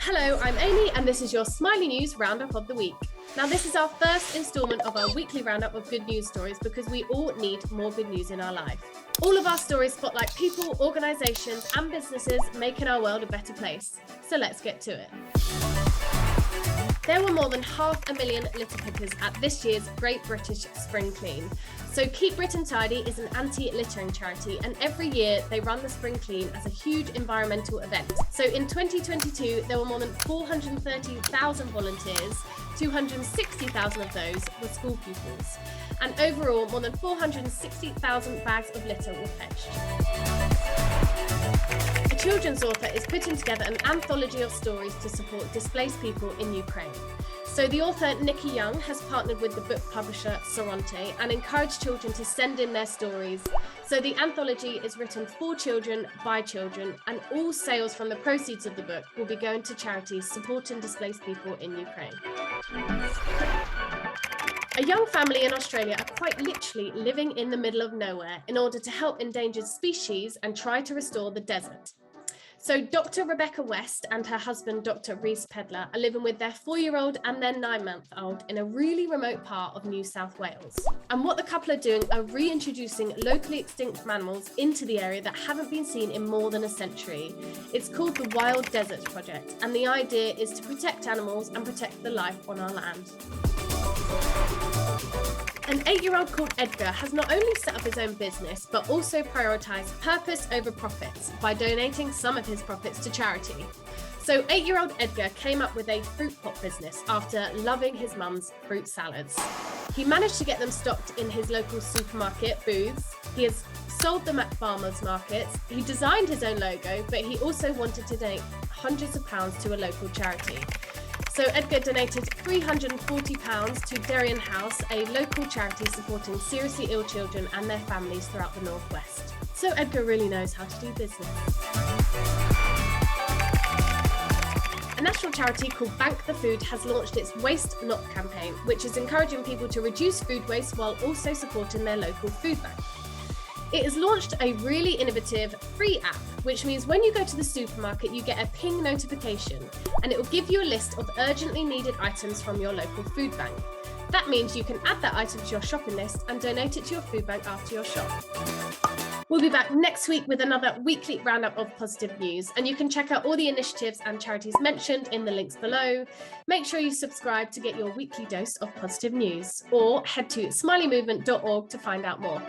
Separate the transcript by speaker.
Speaker 1: Hello, I'm Amy, and this is your Smiley News Roundup of the week. Now, this is our first instalment of our weekly roundup of good news stories because we all need more good news in our life. All of our stories spotlight people, organisations, and businesses making our world a better place. So let's get to it. There were more than 500,000 litter pickers at this year's Great British Spring Clean. So Keep Britain Tidy is an anti-littering charity, and every year they run the Spring Clean as a huge environmental event. So in 2022, there were more than 430,000 volunteers, 260,000 of those were school pupils. And overall, more than 460,000 bags of litter were fetched. A children's author is putting together an anthology of stories to support displaced people in Ukraine. So the author Nikki Young has partnered with the book publisher Soronte and encouraged children to send in their stories. So the anthology is written for children, by children, and all sales from the proceeds of the book will be going to charities supporting displaced people in Ukraine. A young family in Australia are quite literally living in the middle of nowhere in order to help endangered species and try to restore the desert. So Dr. Rebecca West and her husband, Dr. Reese Pedler, are living with their 4-year-old and their 9-month-old in a really remote part of New South Wales. And what the couple are doing are reintroducing locally extinct mammals into the area that haven't been seen in more than a century. It's called the Wild Deserts Project, and the idea is to protect animals and protect the life on our land. An 8-year-old called Edgar has not only set up his own business, but also prioritised purpose over profits by donating some of his profits to charity. So 8-year-old Edgar came up with a fruit pot business after loving his mum's fruit salads. He managed to get them stocked in his local supermarket, Booths. He has sold them at farmers markets. He designed his own logo, but he also wanted to donate hundreds of pounds to a local charity. So Edgar donated £340 to Darien House, a local charity supporting seriously ill children and their families throughout the Northwest. So Edgar really knows how to do business. A national charity called Bank the Food has launched its Waste Not campaign, which is encouraging people to reduce food waste while also supporting their local food bank. It has launched a really innovative free app, which means when you go to the supermarket, you get a ping notification and it will give you a list of urgently needed items from your local food bank. That means you can add that item to your shopping list and donate it to your food bank after your shop. We'll be back next week with another weekly roundup of positive news, and you can check out all the initiatives and charities mentioned in the links below. Make sure you subscribe to get your weekly dose of positive news, or head to smileymovement.org to find out more.